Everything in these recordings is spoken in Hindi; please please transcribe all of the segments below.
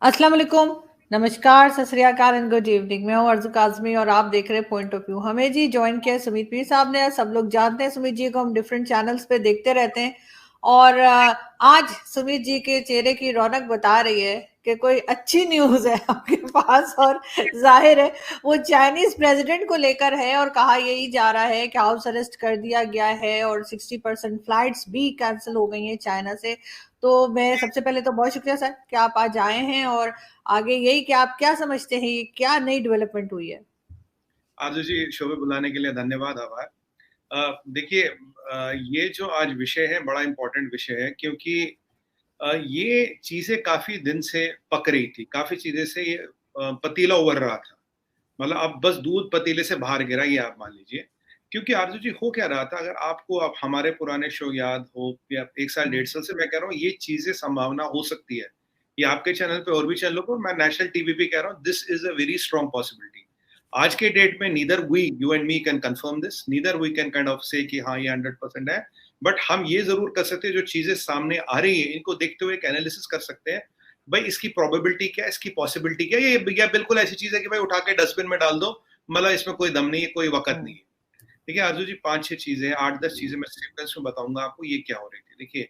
अस्सलाम वालेकुम, नमस्कार, सत श्री अकाल एंड गुड इवनिंग। मैं हूँ अर्ज़ू काज़मी और आप देख रहे हैं पॉइंट ऑफ व्यू। हमें जी जॉइन किया है सुमित पीर साहब ने। सब लोग जानते हैं सुमित जी को, हम डिफरेंट चैनल्स पे देखते रहते हैं। और आज सुमित जी के चेहरे की रौनक बता रही है कि कोई अच्छी न्यूज़ है आपके पास। और जाहिर है वो चाइनीज प्रेसिडेंट को लेकर है और कहा यही जा रहा है कि हाउस अरेस्ट कर दिया गया है और 60% फ्लाइट्स भी कैंसिल हो गई हैं चाइना से। तो मैं सबसे पहले तो बहुत शुक्रिया सर कि आप आज आए हैं, और आगे यही कि आप क्या समझते हैं, ये क्या नई डेवलपमेंट हुई है? आरजू जी, शो में बुलाने के लिए धन्यवाद, आभार। देखिए, ये जो आज विषय है बड़ा इम्पोर्टेंट विषय है, क्योंकि ये चीजें काफी दिन से पक रही थी, काफी चीजें से ये पतीला उबर रहा था। मतलब अब बस दूध पतीले से बाहर गिरा, ये आप मान लीजिए। क्योंकि आरजू जी, हो क्या रहा था, अगर आपको आप हमारे पुराने शो याद हो या एक साल हम्म। डेढ़ साल से मैं कह रहा हूँ ये चीजें संभावना हो सकती है। ये आपके चैनल पे और भी चैनलों पर, मैं नेशनल टीवी पे कह रहा हूँ, this is a very strong possibility. आज के डेट में neither we you and me can confirm this, neither we can kind of say कि हाँ ये 100% है। बट हम ये जरूर कर सकते हैं, जो चीजें सामने आ रही है इनको देखते हुए एक एनालिसिस कर सकते हैं। भाई इसकी प्रोबेबिलिटी क्या है, इसकी पॉसिबिलिटी क्या है। ये बिल्कुल ऐसी चीज है कि भाई उठा के डस्टबिन में डाल दो, मतलब इसमें कोई दम नहीं है, कोई वक़्त नहीं हम्म। है। देखिए आरज़ू जी, 5-6 चीज़ें, 8-10 चीज़ें मैं सीक्वेंस में बताऊँगा आपको ये क्या हो रही थी। देखिए,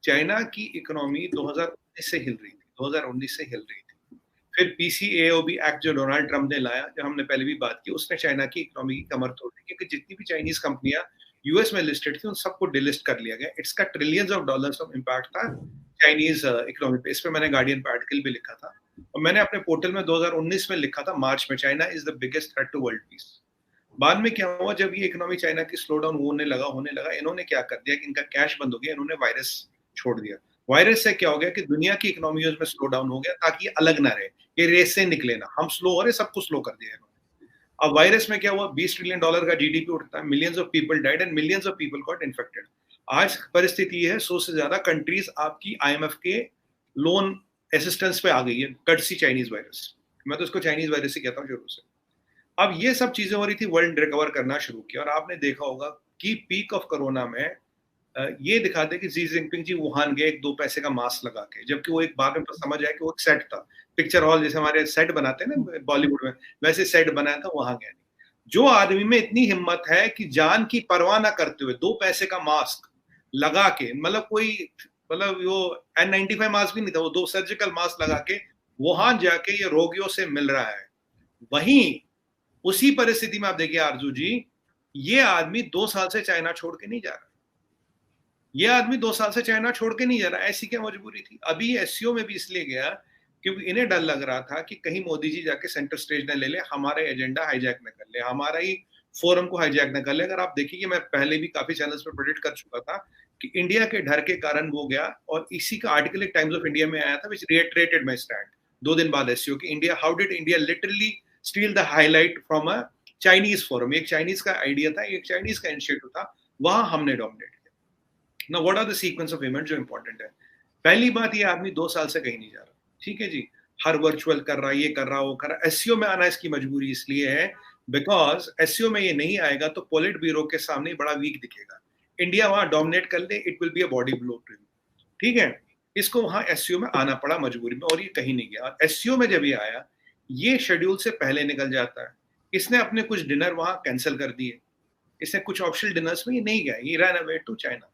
चाइना की इकोनॉमी 2019 से हिल रही थी, 2019 से हिल रही थी। फिर पीसीएओबी एक्ट जो डोनाल्ड ट्रम्प ने लाया, जो हमने पहले भी बात की, उसने चाइना की इकोनॉमी की कमर तोड़ दी, क्योंकि जितनी भी चाइनीज़ कंपनियाँ यूएस में लिस्टेड थी, उन सबको डिलिस्ट कर लिया गया। इसका trillions of dollars of impact था चाइनीज़ इकोनॉमी पे। इस पे मैंने गार्डियन पे आर्टिकल भी लिखा था और मैंने अपने पोर्टल में 2019 में लिखा था मार्च में, China is the biggest threat to world peace. बाद में क्या हुआ, जब ये इकोनॉमी चाइना की स्लो डाउन होने लगा, इन्होंने क्या कर दिया कि इनका कैश बंद हो गया, इन्होंने वायरस छोड़ दिया। वायरस से क्या हो गया कि दुनिया की इकोनॉमीज में स्लो डाउन हो गया, ताकि ये अलग ना रहे, ये रेस से निकले ना, हम स्लो हो रहे, सबको स्लो कर दिया इन्होंने। अब वायरस में क्या हुआ, $20 ट्रिलियन का जीडीपी उठता है, millions of people died and millions of people got infected. आज परिस्थिति ये है, 100 से ज्यादा कंट्रीज आपकी आईएमएफ के लोन असिस्टेंस पे आ गई है, कटसी चाइनीज वायरस। मैं तो इसको चाइनीज वायरस ही कहता हूँ शुरू से। अब ये सब चीजें हो रही थी, वर्ल्ड रिकवर करना शुरू किया, और आपने देखा होगा कि पीक ऑफ कोरोना में ये दिखाते कि जी जिनपिंग जी वुहान गए एक 2 पैसे का मास्क लगा के, जबकि वो एक बाद में समझ आया कि वो एक सेट था। पिक्चर हॉल जैसे हमारे सेट बनाते हैं ना बॉलीवुड में, वैसे सेट बनाया था, वहां गया नहीं। जो आदमी में इतनी हिम्मत है कि जान की परवाह ना करते हुए 2 पैसे का मास्क लगा के, मतलब कोई, मतलब वो N95 मास्क भी नहीं था, वो 2 सर्जिकल मास्क लगा के वहां जाके ये रोगियों से मिल रहा है। वहीं उसी परिस्थिति में आप देखिए आरजू जी, ये आदमी 2 साल से चाइना छोड़ के नहीं जा रहा। ये आदमी 2 साल से चाइना छोड़ के नहीं जा रहा। ऐसी क्या मजबूरी थी? अभी एससीओ में भी इसलिए गया क्योंकि इन्हें डर लग रहा था कि कहीं मोदी जी जाके सेंटर स्टेज न ले ले, हमारा एजेंडा हाईजैक न कर ले, हमारा ही फोरम को हाईजैक न कर ले। अगर आप देखिए, मैं पहले भी काफी चैनल्स पर प्रेडिक्ट कर चुका था कि इंडिया के डर के कारण वो गया, और इसी का आर्टिकल एक टाइम्स ऑफ इंडिया में आया था विच रिएटरेटेड माय स्टैंड 2 दिन बाद एससीओ की। India, how did India literally steel the highlight from a Chinese forum. एक चाइनीज का आइडिया था, एक चाइनीज का इनिशिएटिव था, वहां हमने डोमिनेट किया। ना what are the sequence of event जो इंपॉर्टेंट है। पहली बात, ये आदमी 2 साल से कहीं नहीं जा रहा, ठीक है जी। हर वर्चुअल कर रहा, ये कर रहा, वो कर रहा। एससीओ में आना इसकी मजबूरी इसलिए है बिकॉज एससीओ में ये नहीं आएगा तो पोलिट ब्यूरो के सामने बड़ा वीक दिखेगा। इंडिया वहां डोमिनेट कर ले, it will be a body blow to, ठीक है। इसको वहां एससीओ में आना पड़ा मजबूरी में, और ये कहीं नहीं गया। एससीओ में जब ये आया, ये शेड्यूल से पहले निकल जाता है। इसने अपने कुछ डिनर वहां कैंसिल कर दिए, इसने कुछ ऑप्शनल डिनर्स में ये नहीं गया, ये रन अवे टू चाइना।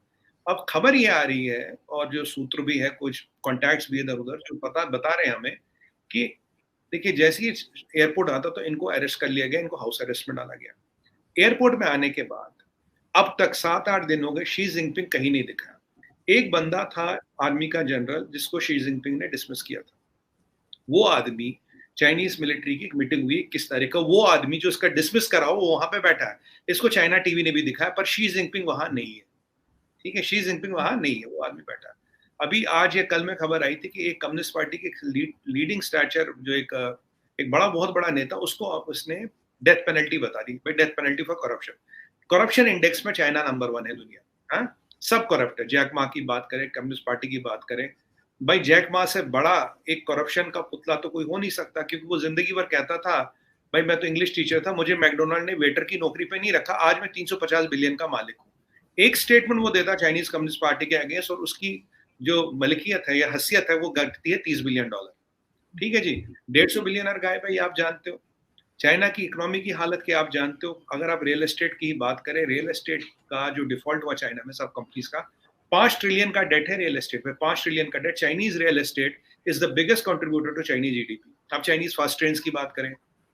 अब खबर ये आ रही है, और जो सूत्र भी है, कुछ कॉन्टैक्ट्स भी है इधर उधर, जो बता रहे हैं हमें कि देखिए, जैसे ही एयरपोर्ट आता तो इनको अरेस्ट कर लिया गया, इनको हाउस अरेस्ट में डाला गया। एयरपोर्ट में आने के बाद अब तक 7-8 दिन हो गए, शी जिनपिंग कहीं नहीं दिखा। एक बंदा था आर्मी का जनरल, जिसको शी जिनपिंग ने डिसमिस किया था। वो आदमी, चाइनीज मिलिट्री की एक मीटिंग हुई 21 तारीख का, वो आदमी जो इसका डिसमिस करा हो वो वहां पे बैठा है। इसको चाइना टीवी ने भी दिखाया, पर शी जिनपिंग वहां नहीं है, ठीक है। शी जिनपिंग वहां नहीं है, वो आदमी बैठा है। अभी आज या कल में खबर आई थी कि एक कम्युनिस्ट पार्टी के लीडिंग स्टैचर, जो एक बहुत बड़ा नेता, उसको उसने डेथ पेनल्टी बता दी, भाई death penalty for corruption. Corruption index में चाइना नंबर 1 है दुनिया। हाँ, सब करप्ट है। जैक मा की बात करें, कम्युनिस्ट पार्टी की बात करें, भाई जैक मा से बड़ा एक करप्शन का पुतला तो कोई हो नहीं सकता, क्योंकि वो जिंदगी भर कहता था, भाई मैं तो इंग्लिश टीचर था, मुझे मैकडोनाल्ड ने वेटर की नौकरी पे नहीं रखा, आज मैं 350 बिलियन का मालिक हूँ। एक स्टेटमेंट वो देता चाइनीज कम्युनिस्ट पार्टी के अगेंस्ट, और उसकी जो मलकियत है या हसीयत है वो घटती है $30 बिलियन। ठीक है जी, 150 बिलियनर गायब है, ये आप जानते हो। चाइना की इकोनॉमी की हालत क्या आप जानते हो? अगर आप रियल एस्टेट की बात करें, रियल एस्टेट का जो डिफॉल्ट हुआ चाइना में सब कंपनीज का, 5 ट्रिलियन का डेट है रियल एस्टेट में, 5 ट्रिलियन का debt. Chinese real estate is the biggest contributor to Chinese GDP. आप चाइनीज फास्ट ट्रेन्स की बात करें,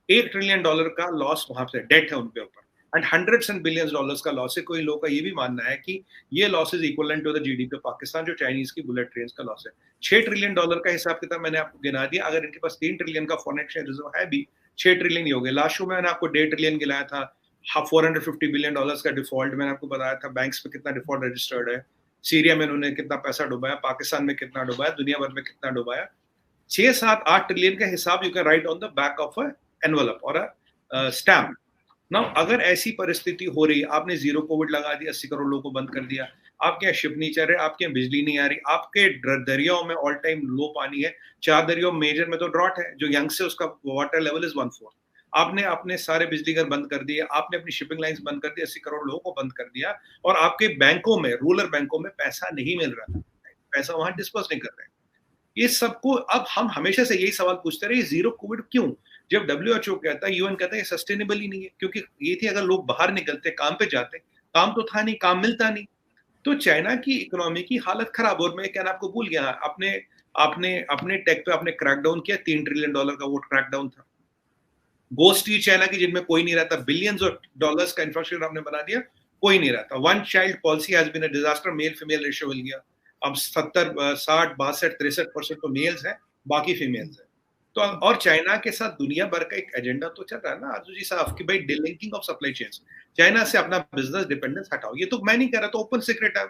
$1 ट्रिलियन का लॉस वहां पे डेट है उनके ऊपर, and hundreds and billions dollars का लॉस है। कोई लोगों का ये भी मानना है कि ये loss is equivalent to the GDP Pakistan, जो चाइनीज की बुलेट ट्रेन का लॉस है। $6 ट्रिलियन का हिसाब किताब मैंने आपको गिना दिया। अगर इनके पास 3 ट्रिलियन का फॉरेन एक्सचेंज रिजर्व है भी, 6 ट्रिलियन ही हो गए। लास्ट शो में मैंने आपको 1.5 ट्रिलियन गिलाया था। $450 बिलियन का डिफॉल्ट मैंने आपको बताया था। बैंक्स में कितना डिफॉल्ट रजिस्टर्ड है, सीरिया में उन्होंने कितना पैसा डुबाया, पाकिस्तान में कितना डुबाया, दुनिया भर में कितना डुबाया। 6, 7, 8 ट्रिलियन का हिसाब you can write on the back of a envelope और अ स्टैम्प। नाउ अगर ऐसी परिस्थिति हो रही है, आपने जीरो कोविड लगा दिया, 80 करोड़ लोगों को बंद कर दिया, आपके यहाँ शिप नहीं चल रहे, आपके यहाँ बिजली नहीं आ रही, आपके दरियाओं में ऑल टाइम लो पानी है, 4 दरियाओं मेजर में तो ड्रॉट है, जो यंग से उसका वाटर लेवल इज 1/4। आपने अपने सारे बिजली घर बंद कर दिए, आपने अपनी शिपिंग लाइंस बंद कर दी, 80 करोड़ लोगों को बंद कर दिया, और आपके बैंकों में, रूरल बैंकों में पैसा नहीं मिल रहा, पैसा वहां डिस्पर्स नहीं कर रहे। ये सबको अब हम हमेशा से यही सवाल पूछते रहे, जीरो कोविड क्यों? जब WHO कहता है, यूएन कहता है, ये सस्टेनेबल ही नहीं है, क्योंकि ये थी अगर लोग बाहर निकलते, काम पे जाते, काम तो था नहीं, काम मिलता नहीं। तो चाइना की इकोनॉमी की हालत खराब। और मैं कहना आपको भूल गया, आपने आपने अपने टेक पे आपने क्रैकडाउन किया, $3 ट्रिलियन का वो क्रैकडाउन था। गोस्ट स्ट्रीट चाइना की, जिनमें कोई नहीं रहता, बिलियंस ऑफ डॉलर्स का इंफ्रास्ट्रक्चर आपने बना दिया, कोई नहीं रहता। One child policy has been a disaster, male female ratio मिल गया। अब 70, 60, 62, 63% तो मेल्स है, बाकी फीमेल्स है। तो और चाइना के साथ दुनिया भर का एक एजेंडा तो चल रहा है ना आजू जी साहब, कि भाई delinking of supply chains, China से अपना बिजनेस डिपेंडेंस हटाओ। ये तो मैं नहीं कह रहा, तो ओपन सीक्रेट है।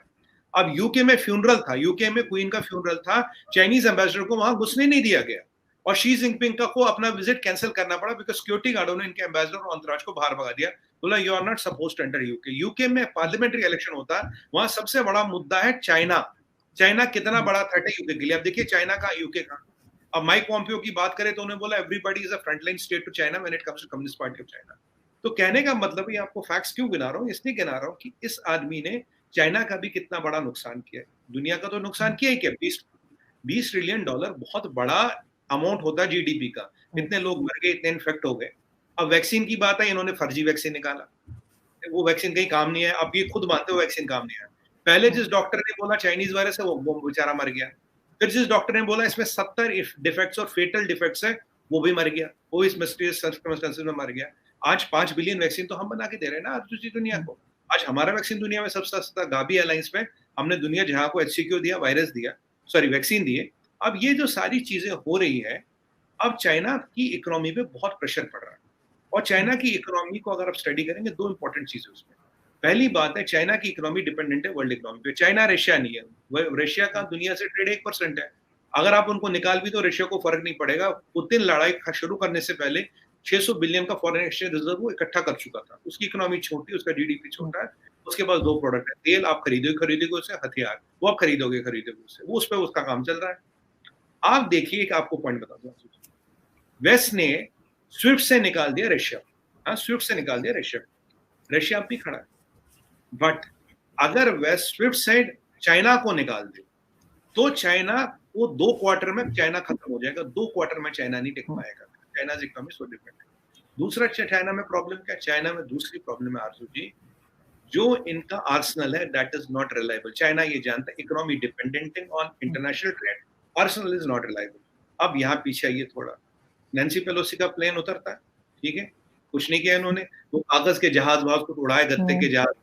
अब यूके में फ्यूनरल था, यूके में क्वीन का फ्यूनरल था, चाइनीज एम्बेसडर को वहां घुसने नहीं दिया गया, और शी जिनपिंग का को अपना विजिट कैंसिल करना पड़ा, बिकॉज सिक्योरिटी गार्डों ने इनके एम्बेसडर और अंतराज को बाहर भगा दिया। बोला you are not suppose to enter UK. UK में पार्लियामेंट्री इलेक्शन होता है, वहां सबसे बड़ा मुद्दा है चाइना। चाइना कितना बड़ा थ्रेट है यूके के लिए। अब देखिए चाइना का, यूके का। अब माइक पॉम्पियो की बात करें तो उन्होंने बोला everybody is a frontline state to China when it comes to communist party of China. तो कहने का मतलब, ये आपको फैक्ट्स क्यों गिना रहा हूं, इसलिए गिना रहा हूं कि इस आदमी ने चाइना का भी कितना बड़ा नुकसान किया है, दुनिया का तो नुकसान किया ही क्या। 20 ट्रिलियन डॉलर बहुत बड़ा अमाउंट होता है जीडीपी का। इतने लोग मर गए, इतने इन्फेक्ट हो गए। अब वैक्सीन की बात है, इन्होंने फर्जी वैक्सीन निकाला, वो वैक्सीन कहीं काम नहीं है। अब ये खुद मानते हो वैक्सीन काम नहीं है। पहले जिस डॉक्टर ने बोला चाइनीज वायरस है, वो बेचारा मर गया। फिर जिस डॉक्टर ने बोला इसमें 70 डिफेक्ट्स और फेटल डिफेक्ट्स है, वो भी मर गया, वो इस मिस्टीरियस सर्कमस्टेंसेस में मर गया। आज 5 बिलियन वैक्सीन तो हम बना के दे रहे हैं ना आज दूसरी दुनिया को। आज हमारा वैक्सीन दुनिया में सबसे सस्ता, गाबी एयरलाइंस में हमने दुनिया जहां को एचसीक्यू दिया, वायरस दिया, सॉरी वैक्सीन दिए। अब ये जो सारी चीजें हो रही है, अब चाइना की इकोनॉमी पे बहुत प्रेशर पड़ रहा है। और चाइना की इकोनॉमी को अगर आप स्टडी करेंगे, दो इंपॉर्टेंट चीजें उसमें। पहली बात है, चाइना की इकोनॉमी डिपेंडेंट है वर्ल्ड इकोनॉमी पे। चाइना रशिया नहीं है, रशिया का दुनिया से ट्रेड 1% है। अगर आप उनको निकाल भी तो रशिया को फर्क नहीं पड़ेगा। पुतिन लड़ाई शुरू करने से पहले 600 बिलियन का फॉरेन एक्सचेंज रिजर्व वो इकट्ठा कर चुका था। उसकी इकोनॉमी छोटी, उसका जीडीपी छोटा है। उसके पास दो प्रोडक्ट है, तेल आप खरीदोगे उससे, हथियार वो आप खरीदोगे उससे, वो उस पर उसका काम चल रहा है। आप देखिए, एक आपको पॉइंट बता दूं, वेस्ट ने स्विफ्ट से निकाल दिया रशिया। हाँ, स्विफ्ट से निकाल दिया रशिया, रशिया अब भी खड़ा है। बट अगर वेस्ट स्विफ्ट से चाइना को निकाल दे, तो चाइना वो 2 क्वार्टर में चाइना खत्म हो जाएगा। 2 क्वार्टर में चाइना नहीं टिक पाएगा। चाइना इकोनॉमी सो डिफरेंट है। दूसरा चाइना में प्रॉब्लम क्या है? चाइना में दूसरी प्रॉब्लम है आरजू जी, जो इनका आर्सनल है that is not reliable. China ये जानता है economy dependent on international trade, Arsenal is not reliable. अब यहाँ पीछे आइए थोड़ा, नैन्सी पेलोसी का प्लेन उतरता है, ठीक है, कुछ नहीं किया इन्होंने, वो कागज के जहाज वहाज को उड़ाए, गत्ते के जहाज।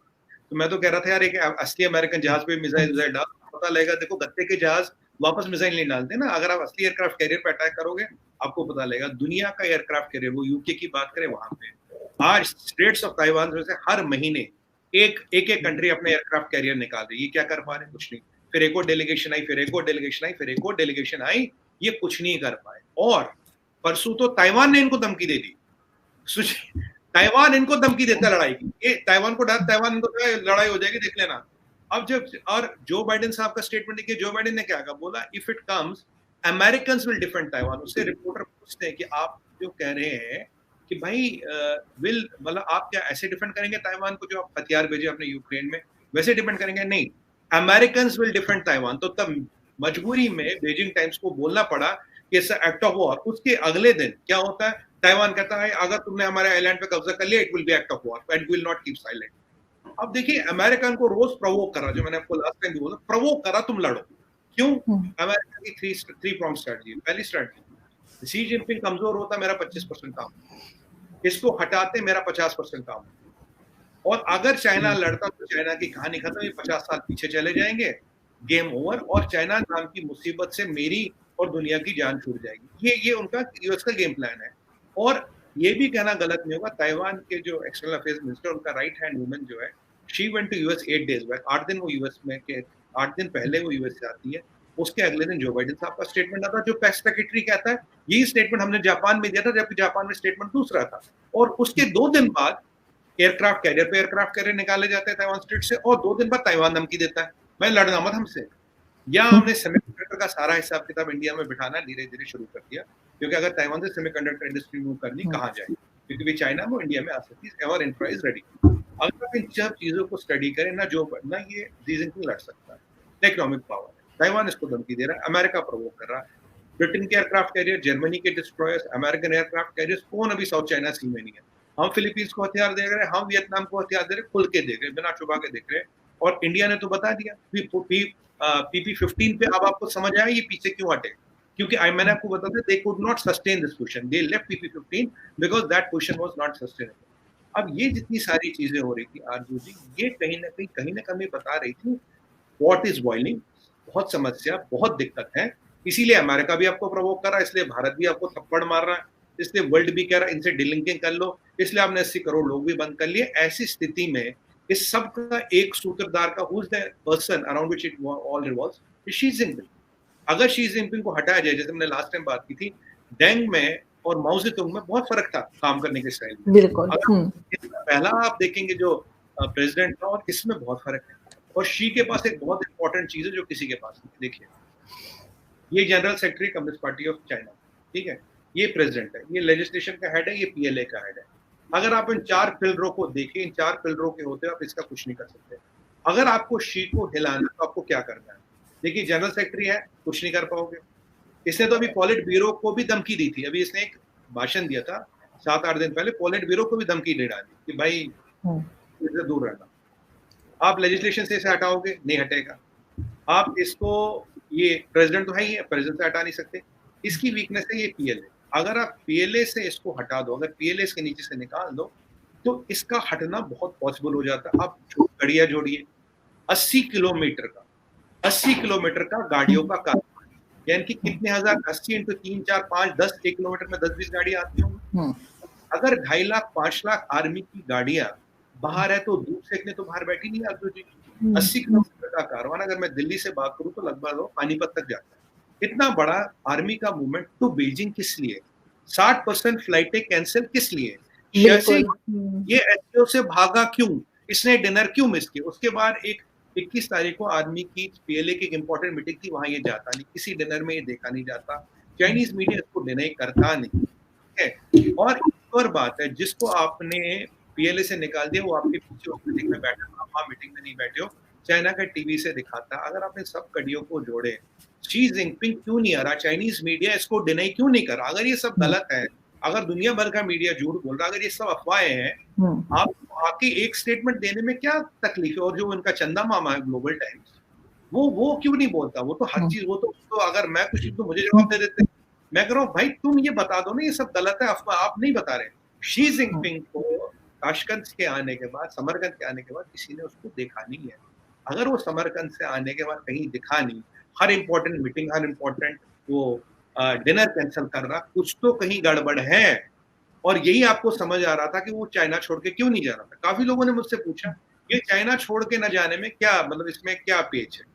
तो मैं तो कह रहा था यार, एक असली अमेरिकन जहाज पे मिसाइल डाल, पता लगेगा। देखो गत्ते के जहाज वापस मिसाइल नहीं डालते ना। अगर आप असली एयरक्राफ्ट कैरियर पे अटैक करोगे, आपको पता लगेगा। दुनिया का एयरक्राफ्ट कैरियर, वो यूके की बात करें वहां पे, आज स्ट्रेट्स ऑफ ताइवान में से हर महीने एक कंट्री अपने एयरक्राफ्ट कैरियर निकाल रही है। ये क्या कर पा रहे? कुछ नहीं। फिर एक और डेलीगेशन आई, फिर एक और डेलीगेशन आई, फिर एक और डेलीगेशन आई, ये कुछ नहीं कर पाए। और परसों तो ताइवान ने इनको धमकी दे दी। ताइवान इनको धमकी देता है लड़ाई की, ये ताइवान को डर, ताइवान इनको लड़ाई हो जाएगी, देख लेना। अब जब, और जो बाइडेन साहब का स्टेटमेंट देखिए, जो बाइडेन ने क्या कहा, बोला if it comes Americans will defend Taiwan. उससे रिपोर्टर पूछते हैं कि आप जो कह रहे हैं कि भाई विल, मतलब आप क्या ऐसे डिफेंड करेंगे ताइवान को, जो आप हथियार भेजे अपने यूक्रेन में, वैसे डिफेंड करेंगे? नहीं, अमेरिकन्स विल डिफेंड ताइवान। तो तब मजबूरी में बीजिंग टाइम्स को बोलना पड़ा इट्स एक्ट ऑफ वॉर, उसके अगले दिन क्या होता है, ताइवान कहता है अगर तुमने हमारे आइलैंड पे कब्जा कर लिया it will B act of war and will not keep silent. अब देखिए अमेरिकन को रोज प्रवोक करा, जो मैंने आपको लास्ट टाइम भी बोला, प्रवोक करा तुम लड़ो। क्यों? अमेरिका की थ्री प्रॉन्ग स्ट्रेटजी। पहली स्ट्रेटजी, शी जिनपिंग कमजोर होता मेरा 25% काम, इसको हटाते मेरा 50% काम, और अगर चाइना लड़ता तो चाइना की कहानी खत्म, 50 साल पीछे चले जाएंगे, गेम ओवर, और चाइना नाम की मुसीबत से मेरी और दुनिया की जान छूट जाएगी। ये उनका यूएस का गेम प्लान है। और ये भी कहना गलत नहीं होगा, ताइवान के जो एक्सटर्नल अफेयर्स मिनिस्टर, उनका राइट हैंड वुमन जो है, she went to US 8 days back, 8 दिन वो यूएस में के 8 दिन पहले वो यूएस से आती है। उसके अगले दिन जो बाइडेन साहब का स्टेटमेंट आता है, जो प्रेस सेक्रेटरी कहता है यही स्टेटमेंट हमने जापान में दिया था, जबकि जापान में स्टेटमेंट दूसरा था। और उसके 2 दिन बाद एयरक्राफ्ट कैरियर पे एयरक्राफ्ट कैरियर निकाले जाते हैं ताइवान स्ट्रेट से, और 2 दिन बाद ताइवान धमकी देता है मैं लड़ना मत हमसे। या हमने सेमीकंडक्टर का सारा हिसाब किताब इंडिया में बिठाना धीरे धीरे शुरू कर दिया, क्योंकि अगर ताइवान से सेमीकंडक्टर इंडस्ट्री मूव करनी कहाँ जाए, क्योंकि भी चाइना में इंडिया में आ सकती है, एवर इंफ्रा इज रेडी। अगर आप इन सब चीजों को स्टडी करें ना, जो ना ये शी जिनपिंग लड़ सकता है, इकोनॉमिक पावर है, ताइवान इसको धमकी दे रहा है, अमेरिका प्रवोक कर रहा है, ब्रिटेन के एयरक्राफ्ट कैरियर, जर्मनी के डिस्ट्रॉयर्स, अमेरिकन एयरक्राफ्ट कैरियर्स, कौन अभी साउथ चाइना सी में नहीं है। हम फिलीपींस को हथियार दे रहे हैं, हम वियतनाम को हथियार दे रहे हैं, खुल के दे रहे हैं, बिना छुपा के देख रहे हैं। और इंडिया ने तो बता दिया PP-15 पे। अब आपको समझ आया ये पीछे क्यों हटे, क्योंकि मैंने आपको बता दिया, they could not sustain this position, they left PP-15 because that position was not sustainable. अब ये जितनी सारी चीजें हो रही थी आरजू जी, ये कहीं ना कहीं बता रही थी व्हाट इज बॉइलिंग, बहुत समस्या, बहुत दिक्कत है। इसीलिए अमेरिका भी आपको प्रवोक कर रहा है, इसलिए भारत भी आपको थप्पड़ मार रहा है, इसलिए वर्ल्ड भी कह रहा है इनसे डीलिंकिंग कर लो, इसलिए आपने 80 करोड़ लोग भी बंद कर लिए। ऐसी स्थिति में इस सब का एक सूत्रधार का who is the person around which it all revolves, Xi Jinping. अगर शी जिनपिंग को हटाया जाए, जैसे हमने लास्ट टाइम बात की थी, डेंग में और माओ ज़ेडुंग में बहुत फर्क था काम करने के स्टाइल में। बिल्कुल। पहला आप देखेंगे जो प्रेसिडेंट था और इसमें बहुत फर्क है। और शी के पास एक बहुत इंपॉर्टेंट चीज है जो किसी के पास नहीं। देखिए, ये general secretary communist party of China, ठीक है, ये प्रेसिडेंट है, ये लेजिस्लेशन का हेड है, ये PLA का हेड है। अगर आप इन 4 पिलरों को देखें, इन 4 पिलरों के होते आप इसका कुछ नहीं कर सकते। अगर आपको शी को हिलाना तो आपको क्या करना है? देखिए, जनरल सेक्रेटरी है, कुछ नहीं कर पाओगे। इसने तो अभी पॉलिट ब्यूरो को भी धमकी दी थी, अभी इसने एक भाषण दिया था 7-8 दिन पहले, पॉलिट ब्यूरो को भी धमकी दे डाली कि भाई इससे दूर रहना। आप लेजिस्लेशन से इसे हटाओगे, नहीं हटेगा। आप इसको, ये प्रेसिडेंट तो है ही है, प्रेसिडेंट से हटा नहीं सकते। इसकी वीकनेस है ये PLA। अगर आप PLA से इसको हटा दो, अगर PLA इसके नीचे से निकाल दो, तो इसका हटना बहुत पॉसिबल हो जाता है। आप गाड़ियां जोड़िए, 80 किलोमीटर का गाड़ियों का कारवां, यानी कि कितने हजार, 80 into 3, 4, 5, 10, 1 किलोमीटर में 10-20 गाड़ियां आती होंगी। अगर 2.5 लाख 5 लाख आर्मी की गाड़ियां बाहर है, तो धूप सेकने तो बाहर बैठी नहीं आती जी। 80 किलोमीटर का कारवां, अगर मैं दिल्ली से बात करूं तो लगभग वो पानीपत तक जाता है। इतना बड़ा आर्मी का मूवमेंट टू बीजिंग किस लिए? 60% फ्लाइटें कैंसिल किस लिए? ये एससीओ से भागा क्यों? इसने डिनर क्यों मिस किया? उसके बाद 21 तारीख को आर्मी की PLA की एक इंपॉर्टेंट मीटिंग थी, वहां ये जाता नहीं, किसी डिनर में ये देखा नहीं जाता, चाइनीज मीडिया इसको डिनाई करता नहीं है। और एक और बात है, जिसको आपने PLA से निकाल दिया, वो आपके पीछे उस मीटिंग में बैठा, आप वहां मीटिंग में नहीं बैठे हो, चाइना का टीवी से दिखाता। अगर आपने सब कड़ियों को जोड़े, शी जिनपिंग क्यों नहीं आ रहा, चाइनीज मीडिया इसको डिनाई क्यों नहीं कर रहा? अगर ये सब गलत है, अगर दुनिया भर का मीडिया झूठ बोल रहा, अगर ये सब अफवाहें हैं, आप आके एक स्टेटमेंट देने में क्या तकलीफ है? और जो उनका चंदा मामा है ग्लोबल टाइम्स, वो क्यों नहीं बोलता? वो तो हर चीज, वो तो अगर मैं कुछ तो मुझे जवाब दे देते। मैं कह रहा हूँ भाई तुम ये बता दो ना, ये सब गलत है, अफवाह आप नहीं बता रहे। शी जिनपिंग को ताशकंद के आने के बाद, समरकंद के आने के बाद किसी ने उसको देखा नहीं है। अगर वो समरकंद से आने के बाद कहीं दिखा नहीं, हर इंपॉर्टेंट मीटिंग, हर इंपॉर्टेंट वो डिनर कैंसिल कर रहा, कुछ तो कहीं गड़बड़ है। और यही आपको समझ आ रहा था कि वो चाइना छोड़ के क्यों नहीं जा रहा था। काफी लोगों ने मुझसे पूछा ये चाइना छोड़ के न जाने में क्या मतलब, इसमें क्या पेच है?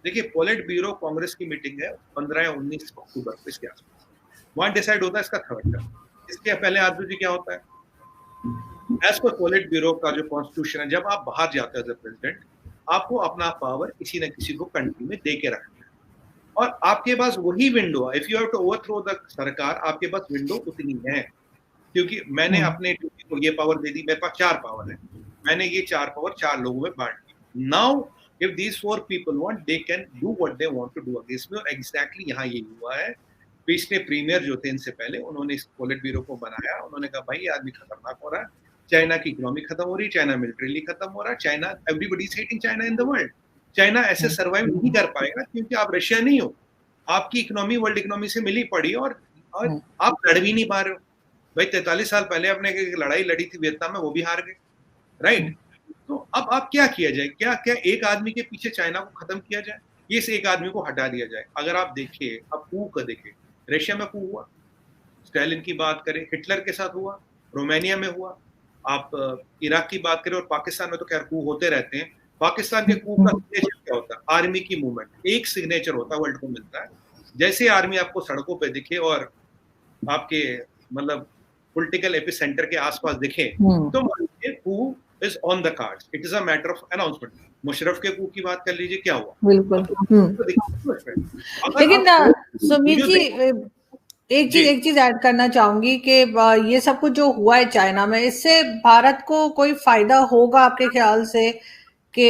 देखिए, पॉलिट ब्यूरो कांग्रेस की मीटिंग है 15 या 19 अक्टूबर को, इसके आसपास वहां डिसाइड होता है इसका थर्ड टर्म। इसके पहले आरजू जी क्या होता है, एज पर पॉलिट ब्यूरो का जो कॉन्स्टिट्यूशन है, जब आप बाहर जाते हो एज ए प्रेसिडेंट, आपको अपना पावर किसी न किसी को कंट्री में दे के रखना है, और आपके पास वही विंडो है। If you have to overthrow the सरकार, आपके पास विंडो उतनी है, क्योंकि मैंने अपने ड्यूटी को ये पावर दे दी, मेरे पास 4 पावर है, मैंने ये 4 पावर 4 लोगों में बांट दी। Now if these 4 people want, they can do what they want to do against me. और एग्जैक्टली यहाँ यही हुआ है। पिछले प्रीमियर जो थे इनसे पहले, उन्होंने इस पोलिट ब्यूरो को बनाया, उन्होंने कहा भाई ये आदमी खतरनाक हो रहा है, चाइना की इकोनॉमी खत्म हो रही है, चाइना मिलिट्रीली खत्म हो रहा है, China, everybody is hating China in the world, China ऐसे सर्वाइव नहीं कर पाएगा क्योंकि आप रशिया नहीं हो, आपकी इकोनॉमी वर्ल्ड इकोनॉमी से मिली पड़ी, और आप लड़ भी नहीं पा रहे हो। भाई 43 साल पहले आपने एक लड़ाई लड़ी थी वियतनाम में, वो भी हार गए, राइट? तो अब आप क्या किया जाए, क्या क्या एक आदमी के पीछे चाइना को खत्म किया जाए, ये इस एक आदमी को हटा दिया जाए? अगर आप देखिए, अब कू को देखिए, रशिया में कू हुआ, स्टालिन की बात करें, हिटलर के साथ हुआ, रोमानिया में हुआ, आप इराक की बात करें, और पाकिस्तान में तो खैर कू होते रहते हैं। पाकिस्तान के कू का सिग्नेचर क्या होता है? आर्मी की मूवमेंट, एक सिग्नेचर होता है, वर्ल्ड को मिलता है। जैसे आर्मी आपको सड़कों पे दिखे और आपके मतलब पॉलिटिकल एपिसेंटर के आसपास दिखे, तो coup is on the cards, it is a matter of announcement. Musharraf के कू की बात कर लीजिए, क्या हुआ? बिल्कुल। लेकिन सुमीत जी, एक चीज ऐड करना चाहूंगी कि ये सब कुछ जो हुआ है चाइना में, इससे भारत को कोई फायदा होगा आपके ख्याल से? कि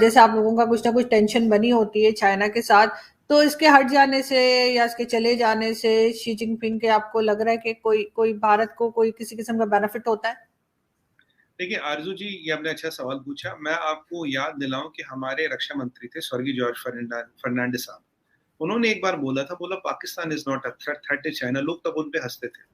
जैसे आप लोगों का कुछ ना कुछ टेंशन बनी होती है चाइना के साथ, तो इसके हट जाने से या इसके चले जाने से शी जिनपिंग के, आपको लग रहा है कि कोई कोई भारत को कोई किसी किस्म का बेनिफिट होता है? देखिए आरजू जी, ये आपने अच्छा सवाल पूछा। मैं आपको याद दिलाऊं कि हमारे रक्षा मंत्री थे स्वर्गीय जॉर्ज फर्नांडिस साहब, उन्होंने एक बार बोला था, बोला Pakistan is not a threat, threat is China. लोग तब उन पे हंसते थे।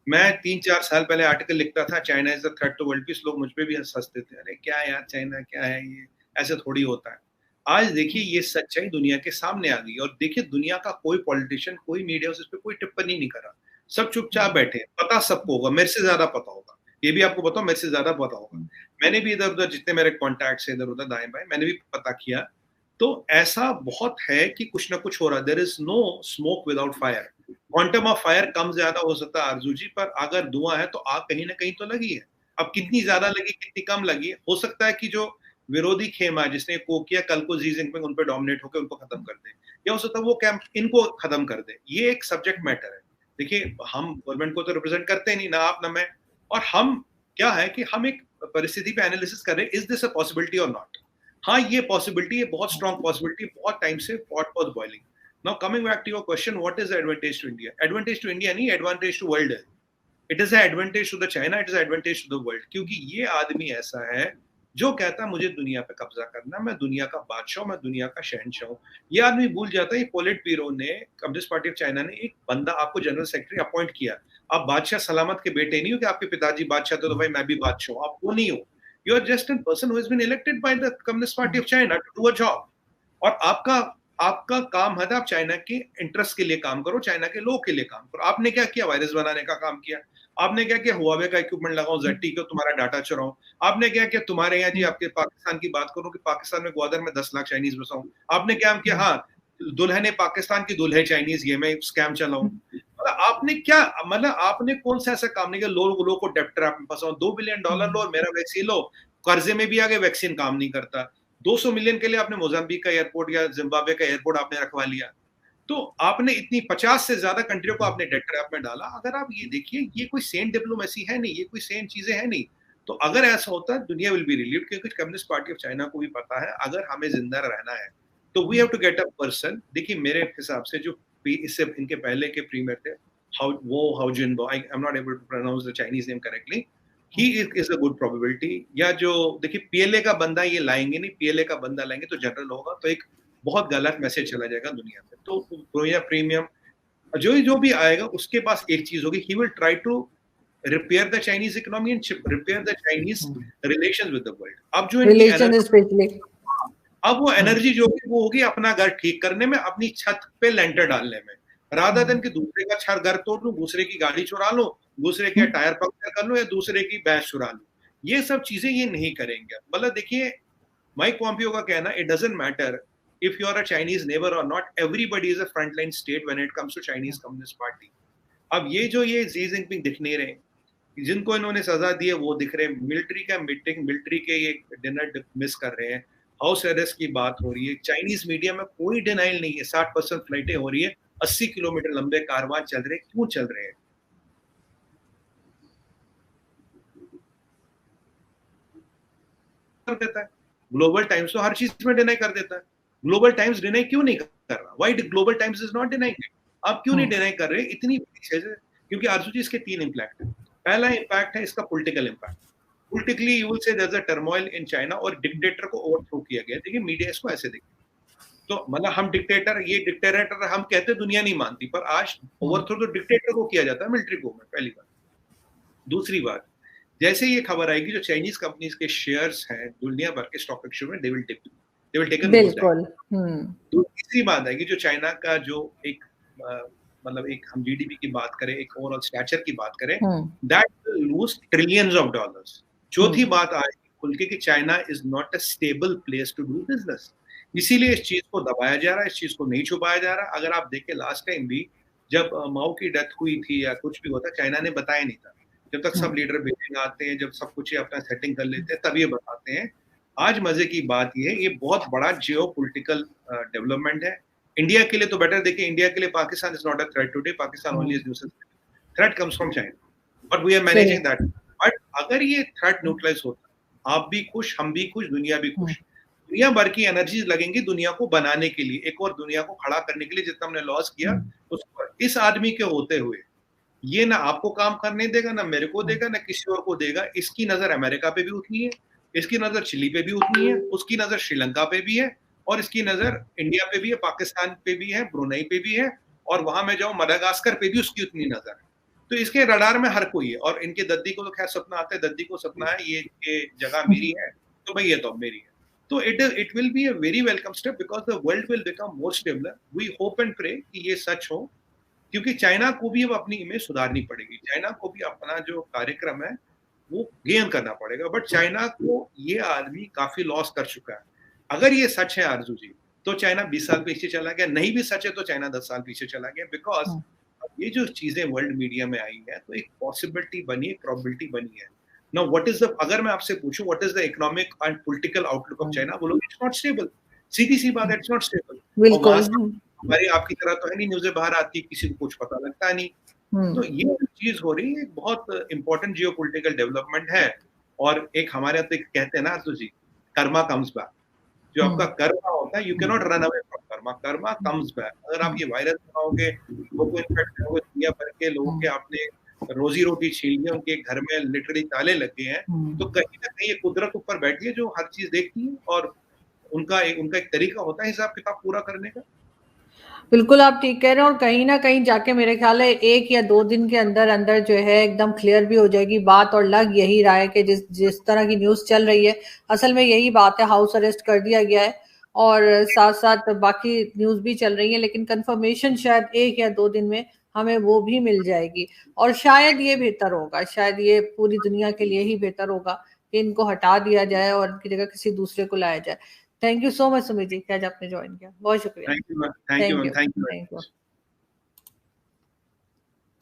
मैं 3-4 साल पहले आर्टिकल लिखता था, China is the threat to world peace, लोग मुझ पे भी हंसते थे, अरे क्या यार चाइना क्या है ये, ऐसे थोड़ी होता है। आज देखिए ये सच्चाई दुनिया के सामने आ गई, और देखिए दुनिया का कोई पॉलिटिशियन, कोई मीडिया उस पर कोई टिप्पणी नहीं कर रहा, सब चुपचाप बैठे। पता सबको होगा, मेरे से ज्यादा पता होगा, ये भी आपको बताओ, मेरे से ज्यादा पता होगा। मैंने भी इधर उधर जितने मेरे कॉन्टैक्ट्स है इधर उधर दाएं बाएं, मैंने भी पता किया, तो ऐसा बहुत है कि कुछ ना कुछ हो रहा है। There is no smoke without fire. Quantum of fire कम ज्यादा हो सकता है आरजू जी, पर अगर धुआं है तो आग कहीं ना कहीं तो लगी है। अब कितनी ज्यादा लगी, कितनी कम लगी, हो सकता है कि जो विरोधी खेमा जिसने को किया, कल को जी जिनपिंग उन पर डोमिनेट होकर उनको खत्म कर दे, या हो सकता है वो कैंप इनको खत्म कर दे। ये एक सब्जेक्ट मैटर है। देखिए हम गवर्नमेंट को तो रिप्रेजेंट करते नहीं, ना आप ना मैं, और हम क्या है कि हम एक परिस्थिति पे एनालिसिस कर रहे हैं, इज दिस अ पॉसिबिलिटी और नॉट। हाँ ये पॉसिबिलिटी है, बहुत स्ट्रॉन्ग पॉसिबिलिटी, बहुत टाइम से pot was boiling. Now coming back to your question, what is the advantage to India? Advantage to India नहीं, एडवांटेज टू वर्ल्ड है। It is advantage to the China, it is advantage to the world, क्योंकि ये आदमी ऐसा है जो कहता है मुझे दुनिया पे कब्जा करना, मैं दुनिया का बादशाह, मैं दुनिया का शहनशाह हूं। ये आदमी भूल जाता है, पोलिट ब्यूरो ने, कम्युनिस्ट पार्टी ऑफ चाइना ने एक बंदा आपको जनरल सेक्रेटरी अपॉइंट किया। आप बादशाह सलामत के बेटे नहीं हो कि आपके पिताजी बादशाह थे तो भाई मैं भी बादशाह हूं, आप वो नहीं हो। You are just an person who has been elected by the communist party of China to do a job, और आपका आपका काम है, आप चाइना के इंटरेस्ट के लिए काम करो, चाइना के लोग के लिए काम करो। आपने क्या किया? वायरस बनाने का काम किया। आपने क्या किया? हुआवे का इक्विपमेंट लगाओ, ZTE को तुम्हारा डाटा चुराओ। आपने क्या किया? तुम्हारे यहाँ जी, आपके पाकिस्तान की बात करो कि पाकिस्तान में ग्वादर में 10 लाख चाइनीज बसाऊं। आपने क्या किया? हाँ, दुल्हन पाकिस्तान की दुल्हे चाइनीज, ये मैं स्कैम चलाऊं। मतलब आपने क्या, मतलब आपने कौन सा ऐसा काम नहीं किया? लोगों को डेप्ट ट्रैप में फंसाओ, $2 बिलियन लो और मेरा वैक्सीन लो, कर्जे में भी आगे वैक्सीन काम नहीं करता। 200 मिलियन के लिए आपने मोजाम्बिक का एयरपोर्ट या जिम्बाब्वे का एयरपोर्ट आपने रखवा लिया। तो आपने इतनी 50 से ज्यादा कंट्रियों को आपने डेट ट्रैप में डाला। अगर आप ये देखिए, ये कोई सेम डिप्लोमेसी है नहीं, ये कोई सेम चीजें है नहीं। तो अगर ऐसा होता है, दुनिया विल बी रिलीव्ड, क्योंकि कम्युनिस्ट पार्टी ऑफ चाइना को भी पता है अगर हमें जिंदा रहना है तो we have to get a person. देखिए मेरे हिसाब से जो इससे इनके पहले के प्रीमियर थे, Hu Jinbo, I am not able to pronounce the Chinese name correctly, he is a good probability. या जो देखिए पीएलए का बंदा ये लाएंगे नहीं, पीएलए का बंदा लाएंगे तो जनरल होगा, तो एक बहुत गलत मैसेज चला जाएगा दुनिया में। तो प्रीमियम जो भी आएगा उसके पास एक चीज होगी, he will try to repair the Chinese economy and repair the Chinese relation with the world. अब जो इनकी एनर्जी, अब वो एनर्जी जो होगी वो होगी अपना घर ठीक करने में, अपनी छत पे लेंटर डालने में, रादर देन कि दूसरे का छर घर तोड़ लूं, दूसरे की गाड़ी चुरा लूं, दूसरे के टायर पंक्चर कर लूं, या दूसरे की भैंस चुरा लूं। ये सब चीजें ये नहीं करेंगे। मतलब देखिए माइक पॉम्पियो का कहना, it doesn't matter if you are a Chinese neighbor or not, everybody is a frontline state when it comes to Chinese Communist Party. अब ये जो ये Xi Jinping दिख नहीं रहे, जिनको इन्होंने सजा दी है वो दिख रहे हैं, मिलिट्री का मीटिंग, मिलिट्री के ये डिनर मिस कर रहे हैं, हाउस अरेस्ट की बात हो रही है, चाइनीज मीडिया में कोई डिनाइल नहीं है, 60% फ्लाइटें हो रही है, 80 किलोमीटर लंबे कारवां चल रहे हैं। क्यों चल रहे हैं? कर देता है ग्लोबल टाइम्स, तो हर चीज में डिनाई कर देता है। ग्लोबल टाइम्स डिनाई क्यों नहीं कर रहा? Why global times is not denying it? आप क्यों नहीं डिनाई कर रहे? इतनी क्योंकि आरजू जी इसके 3 इम्पैक्ट है। पहला इम्पैक्ट है इसका political impact. Politically you will say there is a turmoil in China और डिक्टेटर को ओवरथ्रो किया गया। देखिए मीडिया इसको ऐसे देखती है। तो मतलब हम डिक्टेटर हम कहते दुनिया नहीं मानती, पर आज ओवरथ्रो तो डिक्टेटर को किया जाता है मिलिट्री को में, पहली बात। दूसरी बात, जैसे ये खबर आएगी जो चाइनीज कंपनीज के शेयर्स हैं दुनिया भर के स्टॉक एक्सचेंज में, they will take a nose down. तीसरी बात आएगी जो चाइना का जो एक मतलब एक हम जीडीपी की बात करें, एक ओवरऑल स्टैचर की बात करें, that will lose trillions of dollars. चौथी बात आएगी खुल के कि China is not a stable place to do business. इसीलिए इस चीज को दबाया जा रहा है, इस चीज को नहीं छुपाया जा रहा। अगर आप देखें लास्ट टाइम भी जब माओ की डेथ हुई थी या कुछ भी होता, चाइना ने बताया नहीं था। जब तक सब लीडर बीजिंग आते हैं, जब सब कुछ अपना सेटिंग कर लेते हैं, तब ये बताते हैं। आज मजे की बात ये बहुत बड़ा जियो पोलिटिकल डेवलपमेंट है इंडिया के लिए। तो बेटर देखिए, इंडिया के लिए Pakistan is not a threat today, Pakistan only is nuisance. Threat comes from China, but we are managing that. But अगर ये थ्रेट न्यूट्रलाइज होता, आप भी खुश, हम भी खुश, दुनिया भी खुश। दुनिया भर की एनर्जीज लगेंगी दुनिया को बनाने के लिए, एक और दुनिया को खड़ा करने के लिए। जितना हमने लॉस किया उस पर इस आदमी के होते हुए ये ना आपको काम करने देगा, ना मेरे को देगा, ना किसी और को देगा। इसकी नजर अमेरिका पे भी उतनी है, इसकी नजर चिली पे भी उतनी है, उसकी नजर श्रीलंका पे भी है, और इसकी नजर इंडिया पे भी है, पाकिस्तान पे भी है, ब्रुनेई पे भी है, और वहां में जाओ मडागास्कर पे भी उसकी उतनी नजर है। तो इसके रडार में हर कोई है। और इनके दद्दी को तो खैर सपना आता है, दद्दी को सपना है ये जगह मेरी है, तो भाई ये तो मेरी है। तो it will be a very welcome step because the world will become more stable. We hope and pray कि ये सच हो, क्योंकि चाइना को भी अब अपनी इमेज सुधारनी पड़ेगी। चाइना को भी अपना जो कार्यक्रम है वो गेन करना पड़ेगा। बट चाइना को ये आदमी काफी लॉस कर चुका है। अगर ये सच है आरजू जी, तो चाइना 20 साल पीछे चला गया। नहीं भी सच है तो चाइना 10 साल पीछे चला गया। बिकॉज ये जो चीजें वर्ल्ड मीडिया में आई है, तो एक पॉसिबिलिटी बनी, एक प्रोबेबिलिटी बनी है। Now, what is the, अगर मैं आपसे पूछूं what is the economic and political outlook of China, बोलोगे it's not stable। सीधी सी बात है, it's not stable। बिल्कुल। हमारी आपकी तरह तो है नहीं, न्यूज़ें बाहर आती, किसी को कुछ पता लगता नहीं। तो ये चीज हो रही है, बहुत इंपॉर्टेंट जियो पोलिटिकल डेवलपमेंट है। और एक हमारे यहाँ तो कहते हैं ना आरजू जी, कर्मा कम्स बैक। जो आपका कर्मा होता है, you can not run away from Karma, Karma comes back. अगर आप ये वायरस बनाओगे, लोगों को इन्फेक्ट करोगे, दुनिया भर के लोगों के आपने रोजी रोटी छीन ली, उनके घर में लिटरली ताले लग गए हैं, तो कहीं ना कहीं ये कुदरत ऊपर बैठी है जो हर चीज देखती है, और उनका एक तरीका होता है हिसाब किताब पूरा करने का। बिल्कुल आप ठीक कह रहे हैं। और कहीं ना कहीं जाके मेरे ख्याल है 1 या 2 दिन के अंदर अंदर जो है एकदम क्लियर भी हो जाएगी बात। और लग यही रहा है कि जिस तरह की न्यूज चल रही है, असल में यही बात है। हाउस अरेस्ट कर दिया गया है और साथ साथ बाकी न्यूज भी चल रही है, लेकिन कंफर्मेशन शायद 1 या 2 दिन में हमें वो भी मिल जाएगी। और शायद ये बेहतर होगा, शायद ये पूरी दुनिया के लिए ही बेहतर होगा कि इनको हटा दिया जाए और इनकी जगह किसी दूसरे को लाया जाए। Thank you so much Sumit ji कि आज आपने ज्वाइन किया। बहुत शुक्रिया। Thank you.